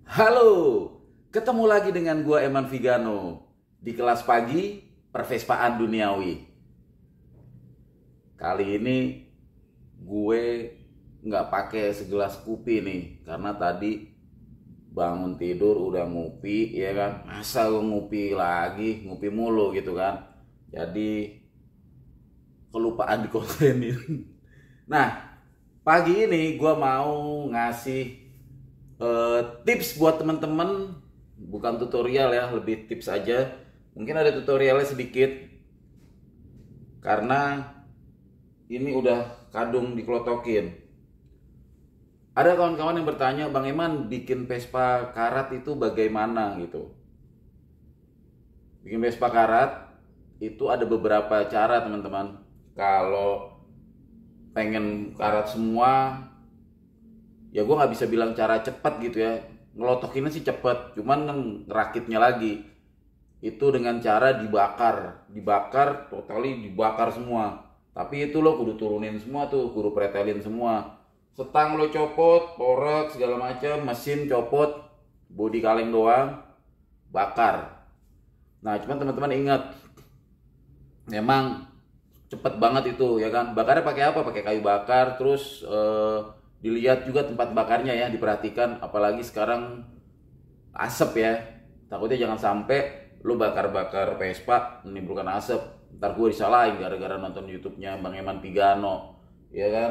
Halo, ketemu lagi dengan gua Eman Vigano di kelas pagi Pervespaan Duniawi. Kali ini gue nggak pakai segelas kopi nih, karena tadi bangun tidur udah ngopi, ya kan? Masa gue ngopi lagi, ngopi mulu gitu kan? Jadi kelupaan di kontenin. Nah, pagi ini gue mau ngasih tips buat teman-teman, bukan tutorial ya, lebih tips aja. Mungkin ada tutorialnya sedikit karena ini udah kadung dikelotokin. Ada kawan-kawan yang bertanya, Bang Eman bikin Vespa karat itu bagaimana gitu. Bikin Vespa karat itu ada beberapa cara teman-teman. Kalau pengen karat semua, ya gue nggak bisa bilang cara cepat gitu ya. Ngelotokinnya sih cepet, cuman ngerakitnya lagi itu dengan cara dibakar totally, dibakar semua. Tapi itu lo kudu turunin semua tuh, kudu pretelin semua. Setang lo copot, porek segala macam, mesin copot, bodi kaleng doang, bakar. Nah, cuman teman-teman ingat, memang cepet banget itu ya kan. Bakarnya pakai apa? Pakai kayu bakar. Terus dilihat juga tempat bakarnya ya, diperhatikan. Apalagi sekarang asap ya, takutnya jangan sampai lu bakar-bakar Vespa menimbulkan asap, ntar gue disalahin gara-gara nonton YouTube-nya Bang Eman Vigano, ya kan.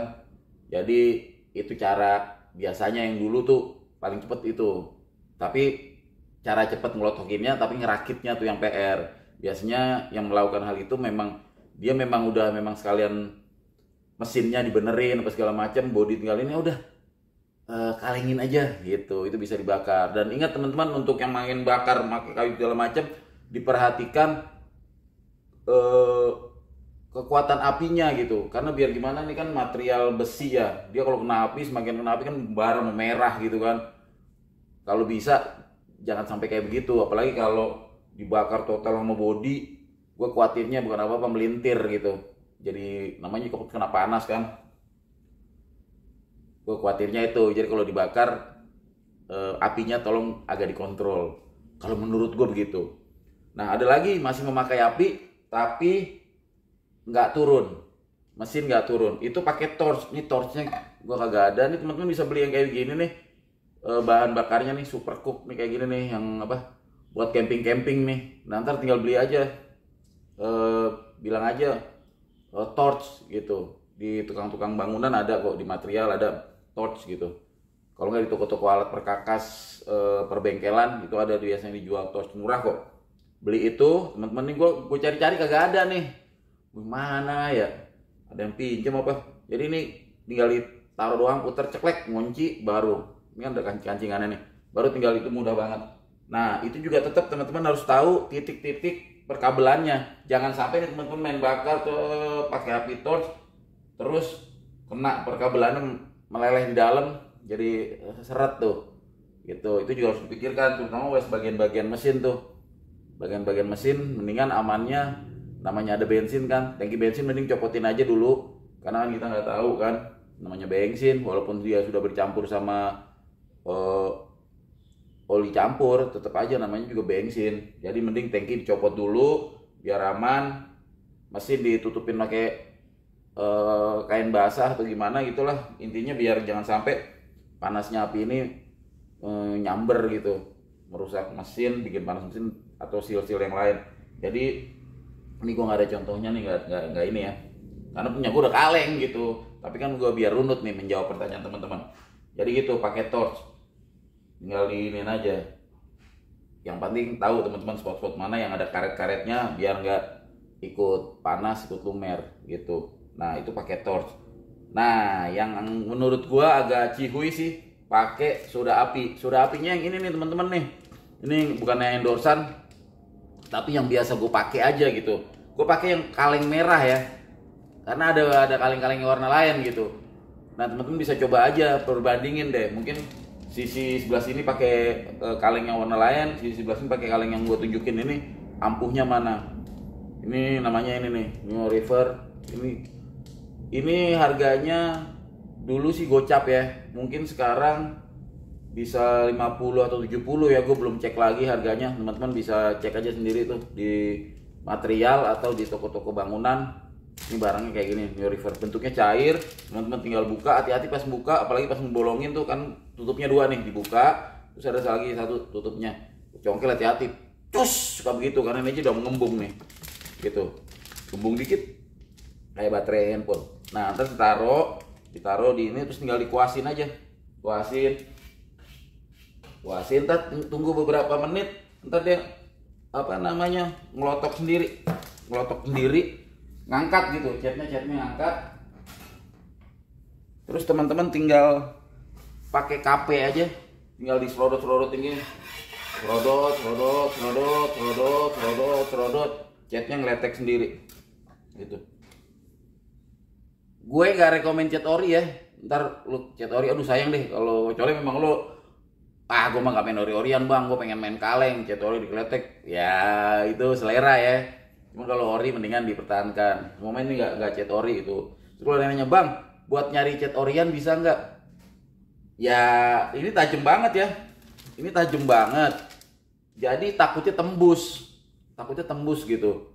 Jadi itu cara biasanya yang dulu tuh paling cepet itu. Tapi cara cepet ngelotokinnya, tapi ngerakitnya tuh yang PR. Biasanya yang melakukan hal itu memang dia memang udah memang sekalian mesinnya dibenerin apa segala macam, body tinggal ini udah kalengin aja gitu, itu bisa dibakar. Dan ingat teman-teman, untuk yang main bakar pakai kayu segala macam, diperhatikan kekuatan apinya gitu, karena biar gimana, ini kan material besi ya, dia kalau kena api, semakin kena api kan bara merah gitu kan. Kalau bisa jangan sampai kayak begitu, apalagi kalau dibakar total sama body, gue khawatirnya bukan apa-apa, melintir gitu, jadi namanya kena panas kan. Gue khawatirnya itu. Jadi kalau dibakar, apinya tolong agak dikontrol, kalau menurut gue begitu. Nah, ada lagi masih memakai api tapi nggak turun, mesin nggak turun, itu pakai torch. Ini torchnya gue kagak ada nih, teman-teman bisa beli yang kayak gini nih, bahan bakarnya nih super cook nih, kayak gini nih, yang apa, buat camping-camping nih. Nah, ntar tinggal beli aja, bilang aja torch gitu, di tukang-tukang bangunan ada kok, di material ada torch gitu. Kalau nggak di toko-toko alat perkakas, perbengkelan itu ada biasanya dijual torch, murah kok. Beli itu teman-teman. Nih gue cari-cari kagak ada nih, gimana ya, ada yang pinjam apa. Jadi ini tinggal ditaruh doang, puter ceklek, ngunci, baru ini kan ada kancing-kancingannya nih, baru tinggal itu, mudah banget. Nah, itu juga tetap teman-teman harus tahu titik-titik perkabelannya. Jangan sampai nih teman-teman main bakar tuh pakai api torch, terus kena perkabelannya meleleh di dalam, jadi seret tuh gitu. Itu juga harus dipikirkan, terutama wes bagian-bagian mesin tuh, bagian-bagian mesin. Mendingan amannya, namanya ada bensin kan, tangki bensin mending copotin aja dulu, karena kan kita nggak tahu kan, namanya bensin, walaupun dia sudah bercampur sama oli campur, tetap aja namanya juga bensin. Jadi mending tangki dicopot dulu biar aman, mesin ditutupin pakai kain basah atau gimana gitulah, intinya biar jangan sampai panasnya api ini nyamber gitu, merusak mesin, bikin panas mesin atau seal-seal yang lain. Jadi ini gue nggak ada contohnya nih, nggak ini ya, karena punya gue udah kaleng gitu. Tapi kan gue biar runut nih menjawab pertanyaan teman-teman. Jadi gitu, pakai torch, tinggal diinin aja. Yang penting tahu teman-teman spot-spot mana yang ada karet-karetnya, biar nggak ikut panas, ikut lumer gitu. Nah, itu pakai torch. Nah, yang menurut gua agak cihuy sih, pakai soda api. Soda apinya yang ini nih teman-teman nih. Ini bukannya endorsan, tapi yang biasa gue pakai aja gitu. Gue pakai yang kaleng merah ya, karena ada kaleng-kaleng warna lain gitu. Nah, teman-teman bisa coba aja, perbandingin deh. Mungkin sisi sebelah sini pakai kaleng yang warna lain, sisi sebelah sini pakai kaleng yang gue tunjukin ini, ampuhnya mana. Ini namanya ini nih, New River. Ini harganya dulu sih gocap ya, mungkin sekarang bisa 50 atau 70 ya, gue belum cek lagi harganya. Teman-teman bisa cek aja sendiri tuh di material atau di toko-toko bangunan. Ini barangnya kayak gini, New River, bentuknya cair. Teman-teman tinggal buka, hati-hati pas buka, apalagi pas membolongin tuh kan tutupnya dua nih, dibuka terus ada lagi satu tutupnya, congkel, hati-hati, cus, suka begitu karena ini aja udah mengembung nih, gitu, gembung dikit kayak baterai handphone. Nah ntar ditaruh di ini, terus tinggal dikuasin aja, kuasin, ntar tunggu beberapa menit, ntar dia ngelotok sendiri, ngangkat gitu, catnya ngangkat. Terus teman-teman tinggal pakai KP aja, tinggal diselodot ini, selodot, catnya ngeletek sendiri gitu. Gue gak rekomen cat ori ya, ntar lu cat ori aduh sayang deh, kalau kecuali memang lu gue mah gak main ori-orian bang, gue pengen main kaleng, cat ori dikeletek ya itu selera ya. Cuma kalau ori mendingan dipertahankan. Momen ini gak cat ori itu. Terus kalau nanya bang, buat nyari cat orian bisa nggak? Ya ini tajam banget ya, ini tajam banget. Jadi takutnya tembus gitu.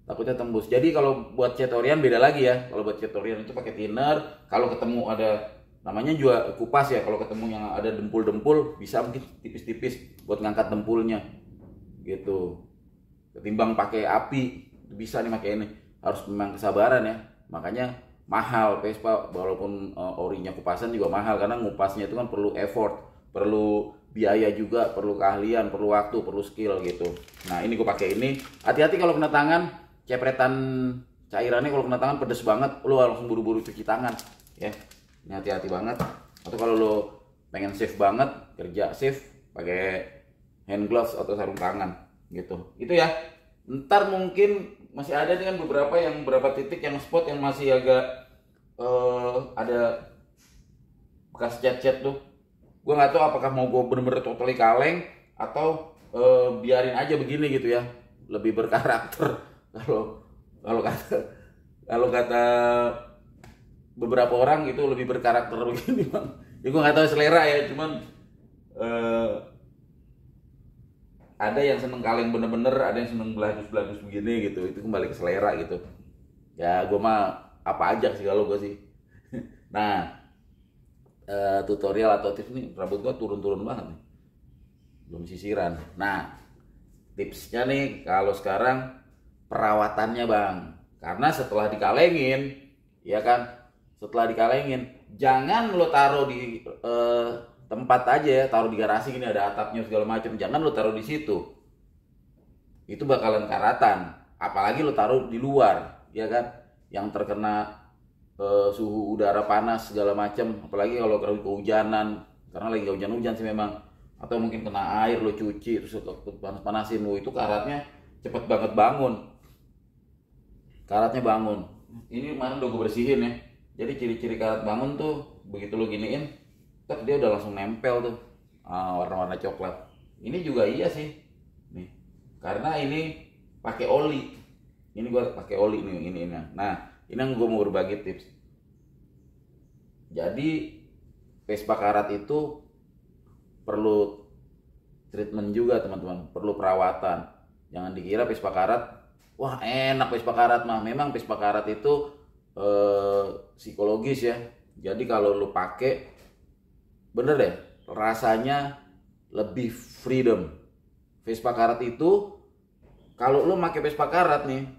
Takutnya tembus. Jadi kalau buat cat orian beda lagi ya. Kalau buat cat orian itu pakai thinner. Kalau ketemu ada namanya juga kupas ya. Kalau ketemu yang ada dempul-dempul bisa mungkin tipis-tipis buat ngangkat dempulnya gitu. Ketimbang pakai api bisa nih pakai ini. Harus memang kesabaran ya. Makanya mahal Vespa, walaupun orinya kupasan juga mahal karena ngupasnya itu kan perlu effort, perlu biaya juga, perlu keahlian, perlu waktu, perlu skill gitu. Nah ini gue pakai ini. Hati-hati kalau kena tangan. Cepretan cairannya kalau kena tangan pedes banget, lo langsung buru-buru cuci tangan ya. Ini hati-hati banget. Atau kalau lo pengen safe banget, kerja safe, pakai hand gloves atau sarung tangan gitu. Itu ya. Ntar mungkin masih ada dengan beberapa titik yang spot yang masih agak ada bekas cat-cat tuh. Gue nggak tahu apakah mau gue bener-bener totally kaleng atau biarin aja begini gitu ya, lebih berkarakter. Kalau kata beberapa orang itu lebih berkarakter begini bang. Ya gue nggak tahu selera ya, cuman ada yang seneng kaleng bener-bener, ada yang seneng beladus begini gitu. Itu kembali ke selera gitu. Ya gue mah apa aja sih kalau gue sih. Nah tutorial atau tips nih, rambut gue turun banget nih, belum sisiran. Nah tipsnya nih kalau sekarang perawatannya bang, karena setelah dikalengin ya kan, jangan lo taruh di tempat aja ya, taruh di garasi gini ada atapnya segala macam, jangan lo taruh di situ, itu bakalan karatan. Apalagi lo taruh di luar ya kan, yang terkena suhu udara panas segala macam, apalagi kalau kehujanan, karena lagi hujan-hujan sih memang, atau mungkin kena air lo cuci terus panas-panasin lo, itu karatnya cepet banget bangun. Ini kemarin udah gue bersihin ya. Jadi ciri-ciri karat bangun tuh begitu lo giniin, dia udah langsung nempel tuh warna-warna coklat. Ini juga iya sih nih, karena ini pakai oli. Ini gue pakai oli nih ini. Nah ini yang gue mau berbagi tips. Jadi Vespa karat itu perlu treatment juga teman-teman, perlu perawatan. Jangan dikira Vespa karat wah enak Vespa karat mah. Memang Vespa karat itu psikologis ya. Jadi kalau lu pakai bener deh, rasanya lebih freedom. Vespa karat itu kalau lu pakai Vespa karat nih,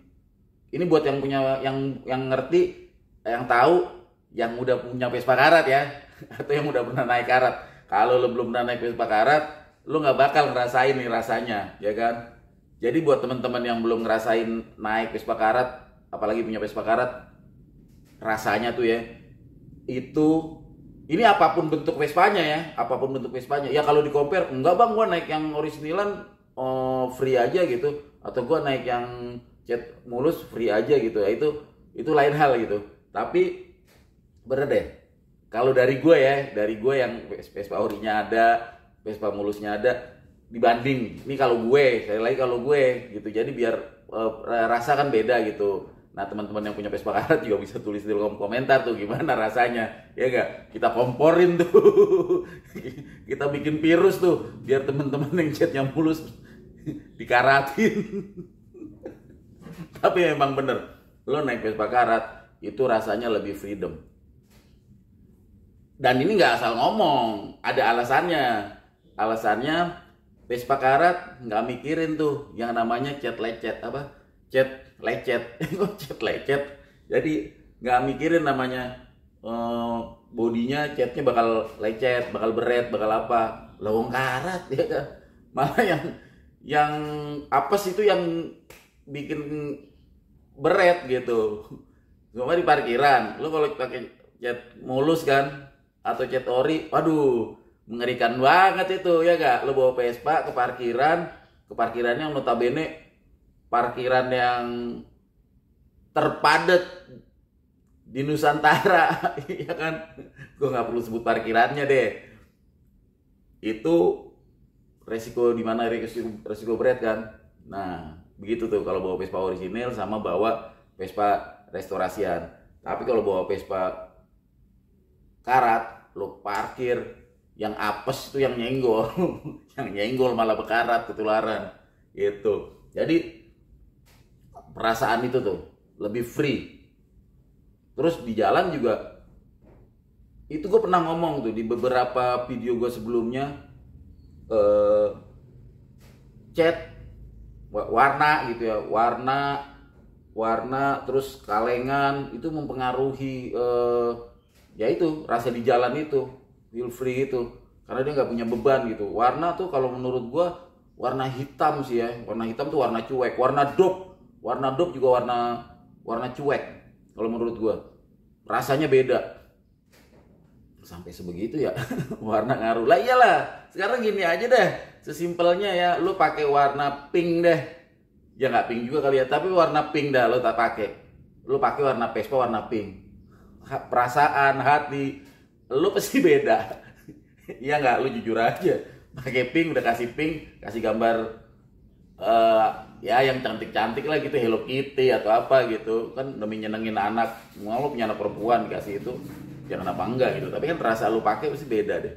ini buat yang punya yang ngerti, yang tahu, yang udah punya Vespa karat ya, atau yang udah pernah naik karat. Kalau lu belum pernah naik Vespa karat, lu nggak bakal ngerasain nih rasanya, ya kan? Jadi buat teman-teman yang belum ngerasain naik Vespa karat, apalagi punya Vespa karat, rasanya tuh ya, ini apapun bentuk Vespanya ya, ya kalau di compare, enggak bang gua naik yang originalan free aja gitu, atau gua naik yang cat mulus free aja gitu ya, itu lain hal gitu. Tapi bener deh, kalau dari gue yang Vespa orinya ada, Vespa mulusnya ada, dibanding ini kalau gue gitu, jadi biar rasa kan beda gitu. Nah, teman-teman yang punya Vespa karat juga bisa tulis di kolom komentar tuh gimana rasanya. Ya enggak? Kita komporin tuh. Kita bikin virus tuh biar teman-teman yang catnya mulus dikaratin. Tapi emang bener, lo naik Vespa karat itu rasanya lebih freedom. Dan ini nggak asal ngomong, ada alasannya. Alasannya Vespa karat nggak mikirin tuh yang namanya cat lecet apa? Cat lecet, cat lecet. Jadi nggak mikirin namanya bodinya catnya bakal lecet, bakal beret, bakal apa. Lawang karat ya kan. Malah yang apes itu yang bikin beret gitu. Cuma di parkiran, lo kalau pakai cat mulus kan atau cat ori, waduh, mengerikan banget itu ya gak? Lo bawa Vespa ke parkirannya notabene parkiran yang terpadat di Nusantara, ya kan? Gue nggak perlu sebut parkirannya deh. Itu resiko di mana resiko berat kan? Nah, begitu tuh kalau bawa Vespa orisinil sama bawa Vespa restorasian. Tapi kalau bawa Vespa karat, lo parkir yang apes itu yang nyenggol, yang nyenggol malah bekarat ketularan gitu. Jadi perasaan itu tuh lebih free. Terus di jalan juga itu gue pernah ngomong tuh di beberapa video gue sebelumnya, cat warna gitu ya, warna terus kalengan itu mempengaruhi ya itu rasa di jalan itu, feel free itu, karena dia nggak punya beban gitu. Warna tuh kalau menurut gue warna hitam sih ya, warna hitam tuh warna cuek, warna dope juga warna cuek kalau menurut gue, rasanya beda. Sampai sebegitu ya warna ngaruh lah. Iyalah, sekarang gini aja deh, sesimpelnya ya, lu pakai warna pink deh, ya nggak pink juga kali ya, tapi warna pink dah lo tak pakai, lu pakai warna Vespa warna pink, perasaan hati lu pasti beda. Iya nggak, lu jujur aja, pakai pink udah kasih pink, kasih gambar ya yang cantik-cantik lah gitu, Hello Kitty atau apa gitu kan, demi nyenengin anak. Mau lu punya anak perempuan dikasih itu, ya kenapa enggak gitu. Tapi kan rasa lu pakai pasti beda deh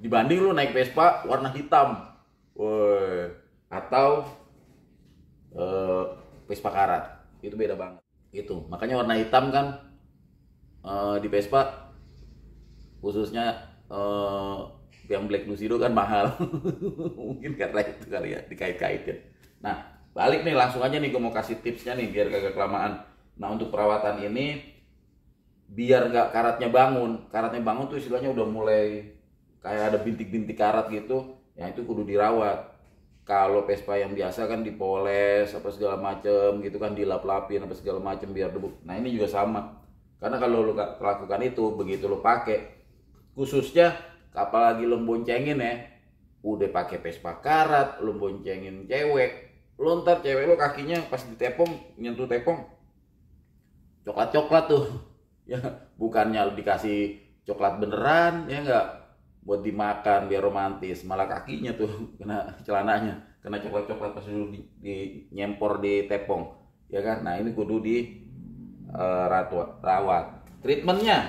dibanding lu naik Vespa warna hitam, woi, atau Vespa karat, itu beda banget. Itu makanya warna hitam kan di Vespa khususnya yang Black Lucido kan mahal. Mungkin karena itu kali ya, dikait-kait ya. Nah, balik nih langsung aja nih, gue mau kasih tipsnya nih biar kagak kelamaan. Nah, untuk perawatan ini biar nggak karatnya bangun tuh istilahnya udah mulai kayak ada bintik-bintik karat gitu, ya itu kudu dirawat. Kalau Vespa yang biasa kan dipoles apa segala macem gitu kan, dilap-lapin apa segala macem biar debu. Nah, ini juga sama. Karena kalau lu gak lakukan itu, begitu lu pakai, khususnya apalagi lu boncengin ya, udah pakai Vespa karat, lu boncengin cewek, lu ntar cewek lu kakinya pas ditepong, nyentuh tepong coklat-coklat tuh. Ya, bukannya dikasih coklat beneran ya enggak, buat dimakan biar romantis, malah kakinya tuh kena, celananya kena coklat-coklat pas dulu di nyempor di tepong ya kan. Nah, ini kudu di rawat. Treatmentnya,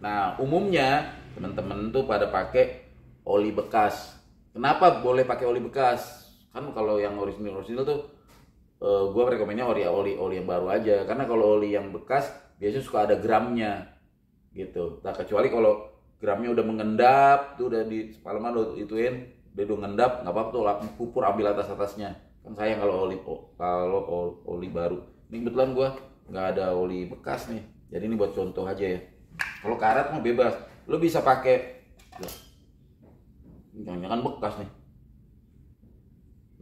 nah umumnya temen-temen tuh pada pakai oli bekas. Kenapa boleh pakai oli bekas? Kan kalau yang original tuh gue rekomennya oli yang baru aja, karena kalau oli yang bekas biasanya suka ada gramnya gitu. Nah, kecuali kalau gramnya udah mengendap tuh, udah di semalaman lo ituin, udah ngendap, nggak apa-apa tuh, pupur ambil atasnya. Kan sayang kalau oli baru. Ini kebetulan gue nggak ada oli bekas nih, jadi ini buat contoh aja ya. Kalau karat mah bebas, lo bisa pakai, jangan bekas nih.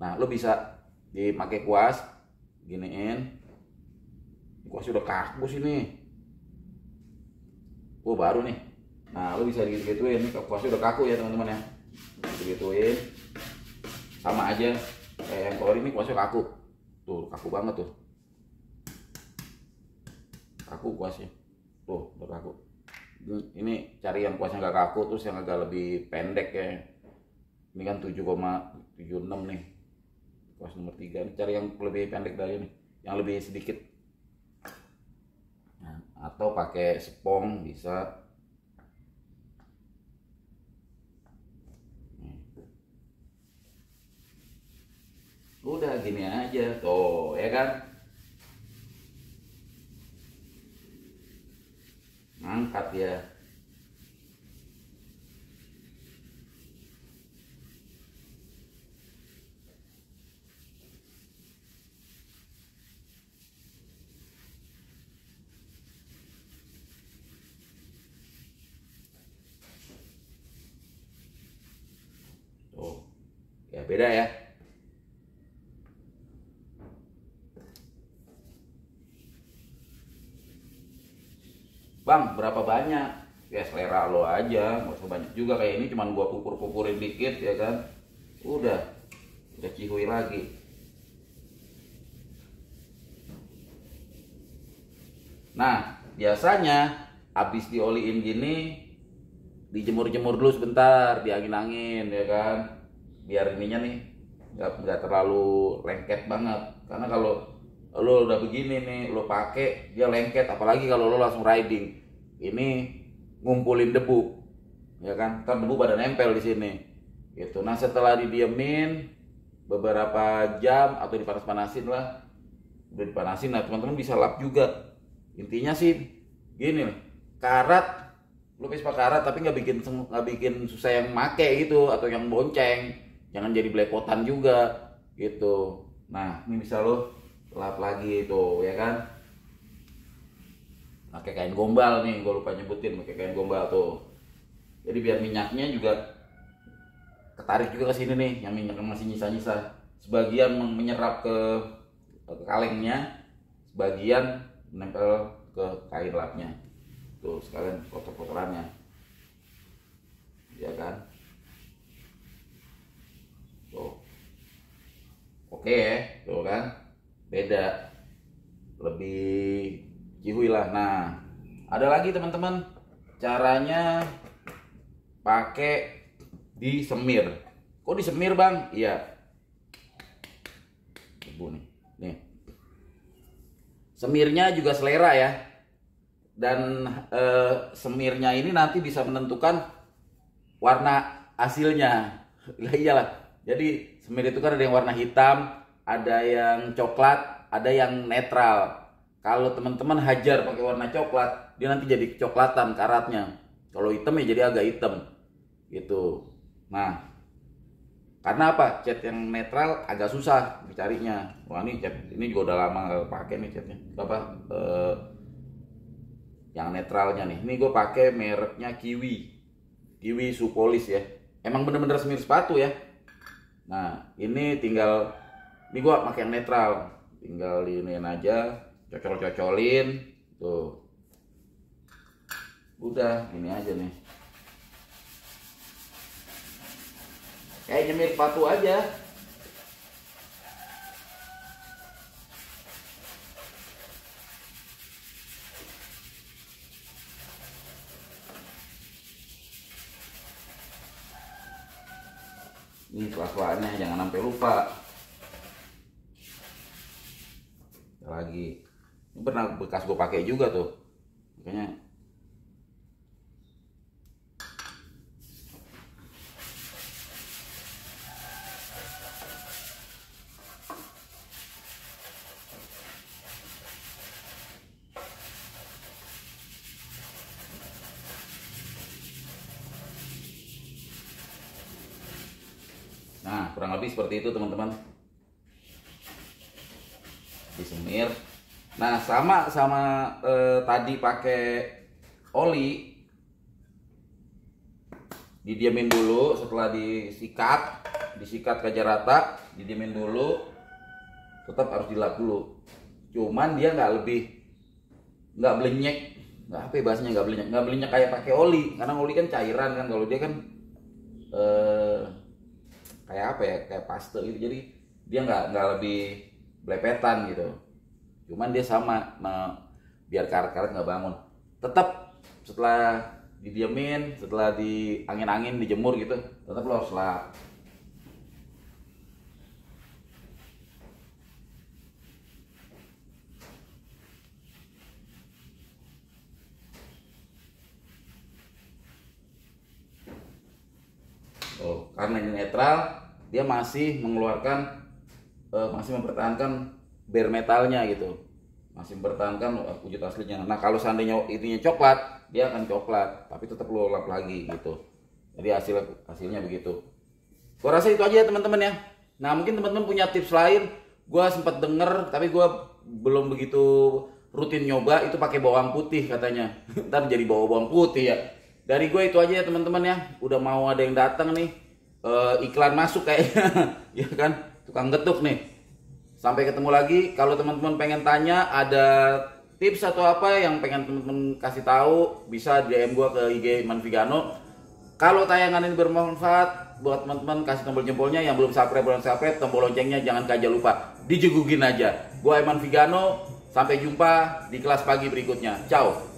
Nah, lo bisa dipakai kuas, giniin, kuas udah kaku sini, baru nih. Nah, lo bisa gitu-gituin, kuasnya udah kaku ya teman-teman ya, gitu-gituin, sama aja kayak yang ori ini, kuasnya kaku, tuh kaku banget tuh, kaku kuasnya, tuh udah kaku. Ini cari yang kuasnya nggak kaku, terus yang agak lebih pendek ya. Ini kan 7,76 nih, kuas nomor 3. Ini cari yang lebih pendek dari ini, yang lebih sedikit atau pakai spong bisa. Udah gini aja tuh ya kan, ngangkat ya. Tuh ya, beda ya. Bang, berapa banyak? Ya selera lo aja, nggak usah banyak juga. Kayak ini cuman gua pupur-pupurin dikit ya kan. Udah cihuy lagi. Nah, biasanya habis dioliin gini dijemur-jemur dulu sebentar, diangin-angin ya kan. Biar ininya nih nggak terlalu lengket banget. Karena kalau lo udah begini nih, lo pakai dia lengket, apalagi kalau lo langsung riding. Ini ngumpulin debu, ya kan? Ntar debu pada nempel di sini. Gitu. Nah, setelah didiemin beberapa jam atau dipanas-panasin lah, udah dipanasin, nah teman-teman bisa lap juga. Intinya sih gini nih, karat, lu Vespa karat tapi nggak bikin susah yang make gitu atau yang bonceng, jangan jadi belepotan juga gitu. Nah ini bisa lo lap lagi itu ya kan, pakai kain gombal nih, gue lupa nyebutin, pakai kain gombal tuh, jadi biar minyaknya juga ketarik juga ke sini nih, yang minyak yang masih nyisa-nyisa, sebagian menyerap ke kalengnya, sebagian menempel ke kain lapnya tuh, sekalian kotor-kotorannya ya kan. Tuh oke ya, tuh kan beda, lebih cihuy lah. Nah ada lagi teman-teman, caranya pakai disemir. Kok disemir bang? Iya, ibu nih semirnya juga selera ya, dan semirnya ini nanti bisa menentukan warna hasilnya. Lah iyalah, jadi semir itu kan ada yang warna hitam, ada yang coklat, ada yang netral. Kalau teman-teman hajar pakai warna coklat, dia nanti jadi kecoklatan karatnya. Kalau hitam ya jadi agak hitam gitu. Nah karena apa, cat yang netral agak susah dicarinya. Wah ini cat ini juga udah lama gak pakai nih catnya, apa yang netralnya nih. Ini gue pakai mereknya Kiwi Shoe Polish ya, emang bener-bener semir sepatu ya. Nah ini tinggal, ini gue pakai yang netral, tinggal diinin aja, cocol-cocolin tuh, udah ini aja nih, kayak nyemir sepatu aja. Ini pelan-pelannya jangan sampai lupa. Lagi ini pernah bekas gue pakai juga tuh, makanya. Nah kurang lebih seperti itu teman-teman, disemir. Nah sama tadi pakai oli, didiamin dulu, setelah disikat ke rata, didiamin dulu, tetap harus dilap dulu. Cuman dia nggak belenyek, nggak apa ya bahasanya, nggak belenyek kayak pakai oli, karena oli kan cairan kan, kalau dia kan kayak apa ya, kayak paste gitu, jadi dia nggak lebih belepetan gitu. Cuman dia sama, nah, biar karat-karat nggak bangun. Tetap setelah didiemin, setelah diangin-angin, dijemur gitu, tetap lo harus lap. karena ini netral, dia masih mengeluarkan masih mempertahankan bare metalnya gitu, masih mempertahankan wujud aslinya. Nah kalau seandainya ininya coklat, dia akan coklat tapi tetap lo lap lagi gitu. Jadi hasilnya begitu. Gua rasa itu aja ya teman-teman ya. Nah mungkin teman-teman punya tips lain. Gua sempat denger tapi gua belum begitu rutin nyoba, itu pakai bawang putih katanya. Ntar jadi bawang putih ya. Dari gue itu aja ya teman-teman ya. Udah mau ada yang datang nih, iklan masuk kayaknya. Ya kan, tukang getuk nih. Sampai ketemu lagi. Kalau teman-teman pengen tanya, ada tips atau apa yang pengen teman-teman kasih tahu, bisa DM gue ke IG Iman Vigano. Kalau tayangan ini bermanfaat buat teman-teman, kasih tombol jempolnya. Yang belum subscribe, tombol loncengnya jangan aja lupa dijegugin aja. Gue Iman Vigano. Sampai jumpa di kelas pagi berikutnya. Ciao.